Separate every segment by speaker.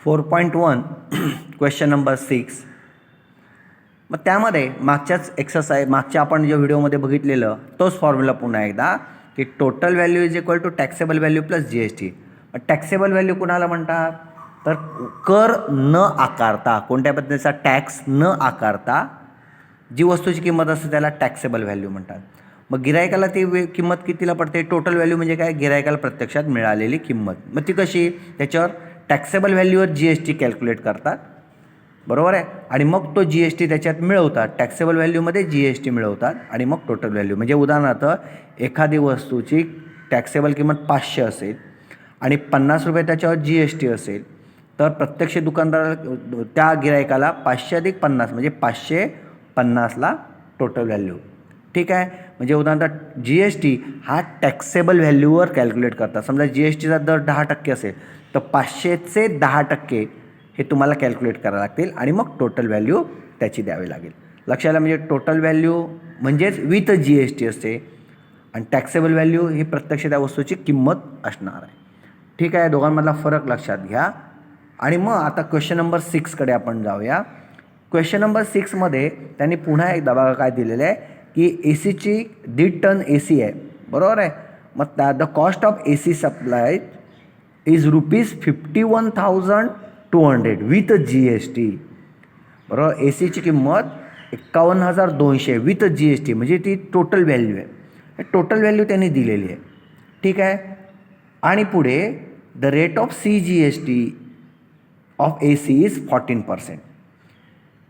Speaker 1: 4.1 question number 6. मग त्यामध्ये मागच्या आपण जे व्हिडिओमध्ये बघितलेलं तोच फॉर्म्युला पुन्हा एकदा की total value is equal to taxable value plus GST. Taxable value कुणाला म्हणतात तर कर न आकारता, कोणत्या पद्धतीचा टॅक्स न आकारता जी वस्तूची किंमत असते त्याला टॅक्सेबल व्हॅल्यू म्हणतात. मग गिरायकाला ती किंमत कितीला पडते, टोटल व्हॅल्यू म्हणजे काय, गिरायकाला प्रत्यक्षात मिळालेली किंमत. मग ती कशी, त्याच्यावर टॅक्सेबल व्हॅल्यूवर GST कॅल्क्युलेट करतात, बरोबर आहे, आणि मग तो GST त्याच्यात मिळवतात, टॅक्सेबल व्हॅल्यूमध्ये GST मिळवतात आणि मग टोटल व्हॅल्यू. म्हणजे उदाहरणार्थ एखादी वस्तूची टॅक्सेबल किंमत 500 असेल आणि 50 रुपये त्याच्यावर GST असेल तर प्रत्यक्ष दुकानदाराला त्या गिरायकाला 500 अधिक 50 म्हणजे 550ला टोटल व्हॅल्यू. ठीक आहे. म्हणजे उदाहरणार्थ GST हा टॅक्सेबल व्हॅल्यूवर कॅल्क्युलेट करतात. समजा GSTचा दर 10% असेल तर 500चे 10% हे तुम्हाला कॅल्क्युलेट करावं लागतील आणि मग टोटल व्हॅल्यू त्याची द्यावी लागेल. लक्षाला, म्हणजे टोटल व्हॅल्यू म्हणजेच विथ GST असते आणि टॅक्सेबल व्हॅल्यू ही प्रत्यक्ष त्या वस्तूची किंमत असणार आहे. ठीक आहे, दोघांमधला फरक लक्षात घ्या. आणि मग आता क्वेश्चन नंबर 6कडे आपण जाऊया. क्वेश्चन नंबर 6मध्ये त्यांनी पुन्हा एकदा बघा काय दिलेलं आहे की ACची 1.5 टन AC आहे, बरोबर आहे. मग the cost of AC supply is ₹51,200 with GST, बरोबर. ACची किंमत 51,200 विथ GST म्हणजे ती टोटल व्हॅल्यू आहे. टोटल व्हॅल्यू त्यांनी दिलेली आहे. ठीक आहे. आणि पुढे the rate of CGST of AC is 14%.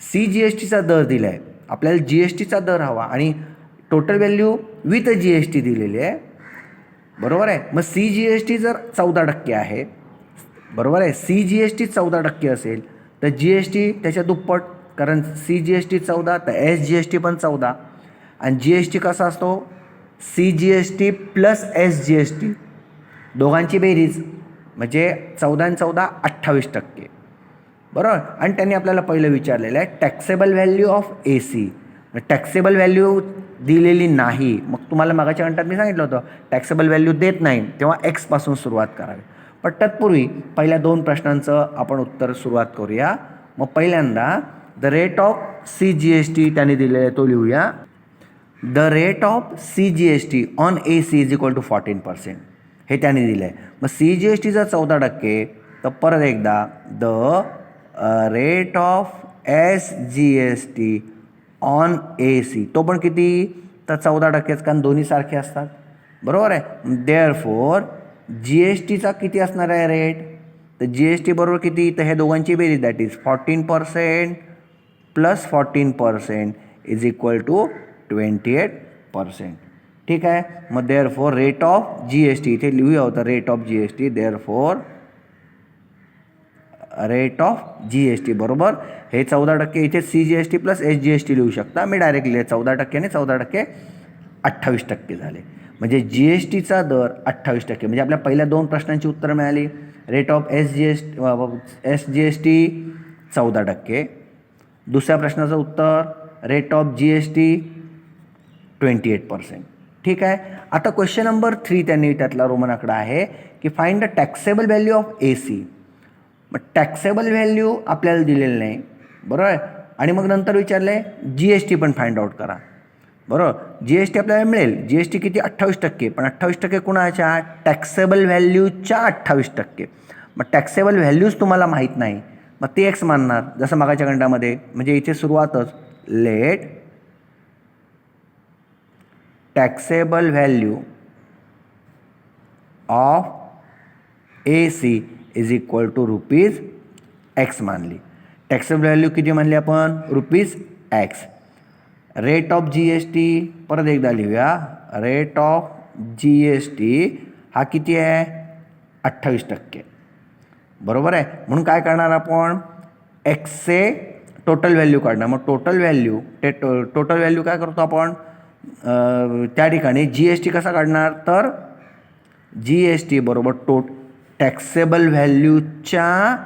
Speaker 1: CGSTचा दर दिला आहे, आपल्याला GSTचा दर हवा आणि टोटल व्हॅल्यू विथ GST दिलेली आहे, बरोबर आहे. मग CGST जर 14% आहे, बरोबर आहे, CGST 14% असेल तर GST त्याच्या दुप्पट, कारण CGST 14 तर SGST पण 14 आणि GST कसा असतो, CGST प्लस SGST दोघांची बेरीज म्हणजे 14 आणि 14 28%, बरोबर. आणि त्यांनी आपल्याला पहिलं विचारलेलं आहे taxable value of AC. Taxable value दिलेली नाही. मग तुम्हाला मागाच्या घंट्यात मी सांगितलं होतं टॅक्सेबल व्हॅल्यू देत नाही तेव्हा X पासून सुरुवात करावी. पण तत्पूर्वी पहिल्या 2 प्रश्नांचं आपण उत्तर सुरुवात करूया. मग पहिल्यांदा द रेट ऑफ CGST त्यांनी दिलेलं आहे तो लिहूया. The rate of CGST on AC is equal to 14%, हे त्यांनी दिलं आहे. मग CGSTचा 14% तर परत एकदा the rate of SGST on AC तो पण किती, तर 14%, कारण दोन्ही सारखे असतात, बरोबर आहे. देअरफॉर GSTचा किती असणार आहे रेट, तर GST बरोबर किती, तर हे दोघांची बेरीज that is 14% plus 14% is equal to 28%. ठीक आहे. मग देअरफॉर रेट ऑफ GST इथे लिहूया होतं rate of GST, therefore rate of GST बरोबर हे 14%, इथे CGST प्लस SGST लिहू शकता. मी डायरेक्ट लिहिले 14% आणि 14% 28% झाले. म्हणजे GSTचा दर 28%, म्हणजे आपल्या पहिल्या 2 प्रश्नांची उत्तरं मिळाली. रेट ऑफ SGST 14%, दुसऱ्या प्रश्नाचं उत्तर रेट ऑफ GST 28%. ठीक आहे. आता क्वेश्चन नंबर 3 त्यांनी त्यातला रोमन आकडा आहे की find the taxable value of AC. मग टॅक्सेबल व्हॅल्यू आपल्याला दिलेलं नाही, बरोबर आहे. आणि मग नंतर विचारलं आहे GST पण फाइंड आउट करा, बरोबर. GST आपल्याला मिळेल, GST किती 28%, पण 28% कुणाच्या, टॅक्सेबल व्हॅल्यूच्या 28%. मग टॅक्सेबल व्हॅल्यूज तुम्हाला माहीत नाही, मग ते X मानणार जसं मागाच्या गणितामध्ये. म्हणजे इथे सुरुवातच let taxable value of AC is equal to ₹X मानली. टॅक्सेबल व्हॅल्यू किती मानली आपण, ₹X. रेट ऑफ GST परत एकदा लिहूया, रेट ऑफ GST हा किती आहे, 28%, बरोबर आहे. म्हणून काय करणार आपण, Xचे टोटल व्हॅल्यू काढणार. मग टोटल व्हॅल्यू टोटल व्हॅल्यू काय करतो आपण, त्या ठिकाणी GST कसा काढणार, तर GST बरोबर टॅक्सेबल व्हॅल्यूच्या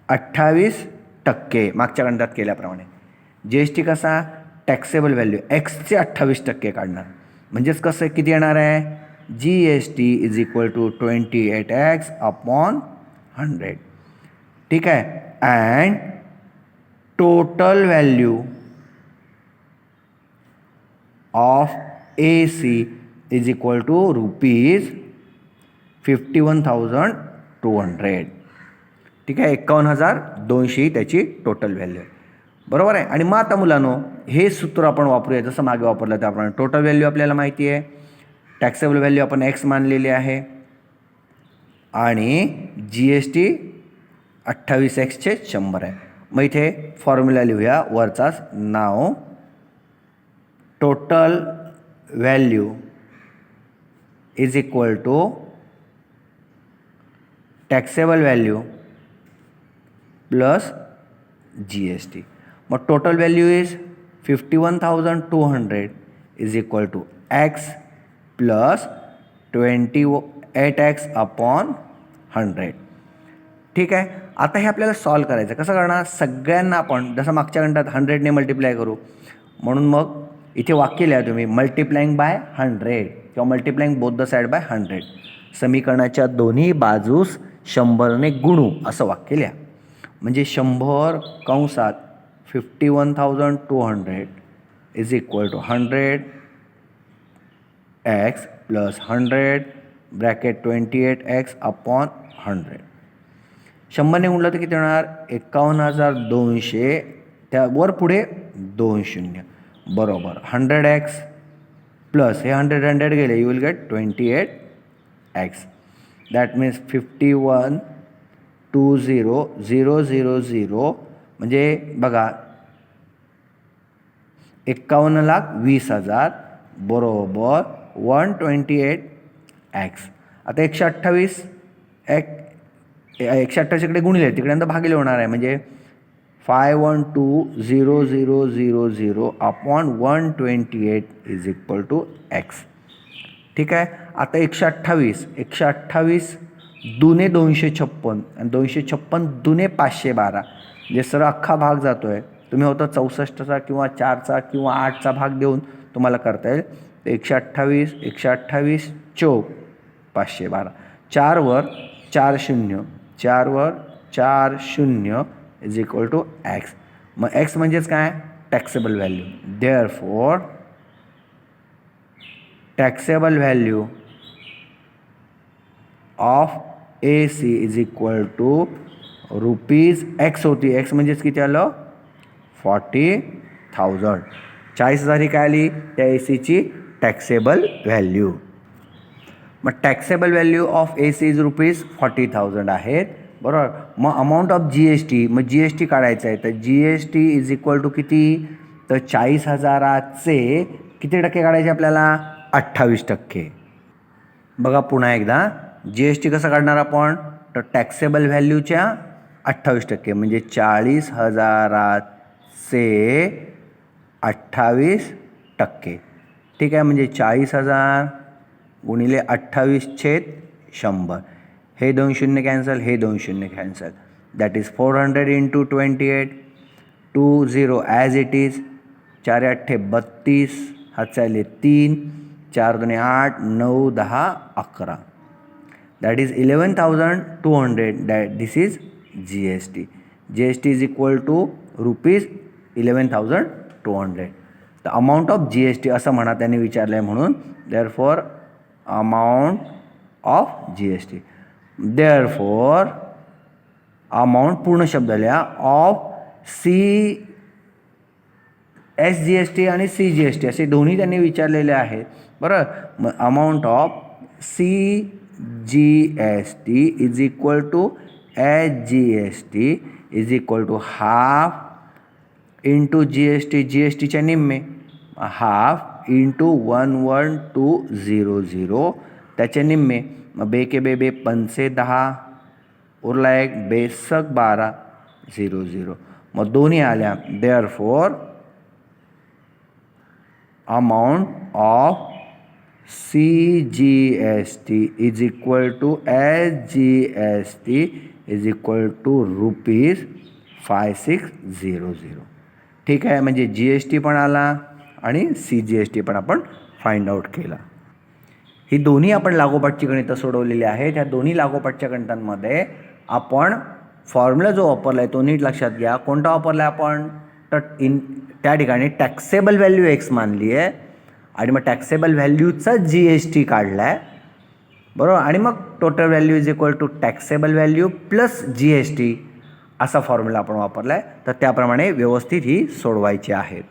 Speaker 1: 28%, मागच्या गणितात केल्याप्रमाणे. GST कसा, टॅक्सेबल व्हॅल्यू Xचे 28% काढणार. म्हणजेच कसं किती येणार आहे, GST is equal to 28X upon 100. ठीक आहे. And total value of AC is equal to ₹51,200. ठीक आहे, 51,200 ही त्याची टोटल व्हॅल्यू आहे. बरोबर आहे. आणि मग आता मुलांनो हे सूत्र आपण वापरूया जसं मागे वापरलं त्याप्रमाणे. टोटल व्हॅल्यू आपल्याला माहिती आहे, टॅक्सेबल व्हॅल्यू आपण X मानलेली आहे आणि GST 28X चे 100 आहे. मग इथे फॉर्म्युला लिहूया वरचाच. नाव total value is equal to taxable value plus GST. मग total value is 51,200 is equal to X plus 28X upon 100. ठीक आहे. आता हे आपल्याला सॉल्व करायचं. कसं करणार? सगळ्यांना आपण जसं मागच्या घंटात 100ने मल्टिप्लाय करू. म्हणून मग इथे वाक्य लिहा तुम्ही, मल्टिप्लाइंग बाय 100 किंवा multiplying both the side by 100. समीकरणाच्या दोन्ही बाजूस 100ने गुणू असं वाक्य लिहा. म्हणजे 100 कंसात 51,200 is equal to 100X plus 100 bracket 28X upon 100. 100ने गुणलं तर किती होणार? 51,200. त्यावर पुढे 2 शून्य बरोबर 100X प्लस हे 100 गेले, you will get 28X. That means 51,20,000 म्हणजे बघा 51,20,000 बरोबर 128X. आता 128 इकडे गुणिले तिकडे भागिले होणार आहे. म्हणजे 512,000 upon 128 is equal to X. ठीक आहे. आता 128 दुने 256 आणि 256 दुने 512 जे सरळ अख्खा भाग जातो आहे. तुम्ही होतं 64चा किंवा 4चा किंवा 8चा भाग देऊन तुम्हाला करता येईल. 128 चौक 512 4 वर 4 शून्य 4 वर 4 शून्य इज इक्वल टू X. मग X म्हणजेच काय? Taxable value. Therefore taxable value of AC is equal to ₹X होती. X म्हणजेच किती आलं? 40,000. 40,000 ही काय आली? त्या ACची टॅक्सेबल व्हॅल्यू. मग taxable value of AC is ₹40,000 आहेत. बरोबर. मग अमाऊंट ऑफ GST, मग GST काढायचं आहे. तर GST इज इक्वल टू किती? तर 40,000चे किती टक्के काढायचे आपल्याला? 28%. बघा पुन्हा एकदा GST कसं काढणार आपण? तर टॅक्सेबल व्हॅल्यूच्या 28% म्हणजे 40,000चे 28%. ठीक आहे. म्हणजे 40,000 गुणिले 28/100. हे 2 शून्य कॅन्सल, हे 2 शून्य cancel. That is 400 into 28 20 as it is. 4 8 32 हात चालले 3 4 2 8 9 10 11. That is 11,200. That this is GST. GST is equal to ₹11,200. The amount of GST असं म्हणा त्यांनी विचारलं आहे म्हणून. Therefore amount of GST. Therefore amount पूर्ण शब्द लिहा ऑफ SGST आणि CGST असे दोन्ही त्यांनी विचारलेले आहेत. बरोबर. मग amount of CGST is equal to SGST is equal to half into GSTच्या निम्मे हाफ इंटू 11,200 त्याचे निम्मे. मग बे के बे 5 10 उरला एक बेसक 12 00. मग दोन्ही आल्या. Therefore amount of CGST is equal to SGST is equal to ₹5600. ठीक आहे. म्हणजे GST पण आला आणि CGST पण आपण फाइंड आउट केला. ही दोन्ही आपण लागोपाठची गणितं सोडवलेली आहेत. ह्या दोन्ही लागोपाठच्या गणितांमध्ये आपण फॉर्म्युला जो वापरला आहे तो नीट लक्षात घ्या. कोणता वापरला आहे आपण? तर त्या ठिकाणी टॅक्सेबल व्हॅल्यू एक्स मानली आहे आणि मग टॅक्सेबल व्हॅल्यूचा GST काढला आहे, बरोबर. आणि मग total value is equal to taxable value plus GST असा फॉर्म्युला आपण वापरला आहे. तर त्याप्रमाणे व्यवस्थित ही सोडवायची आहेत.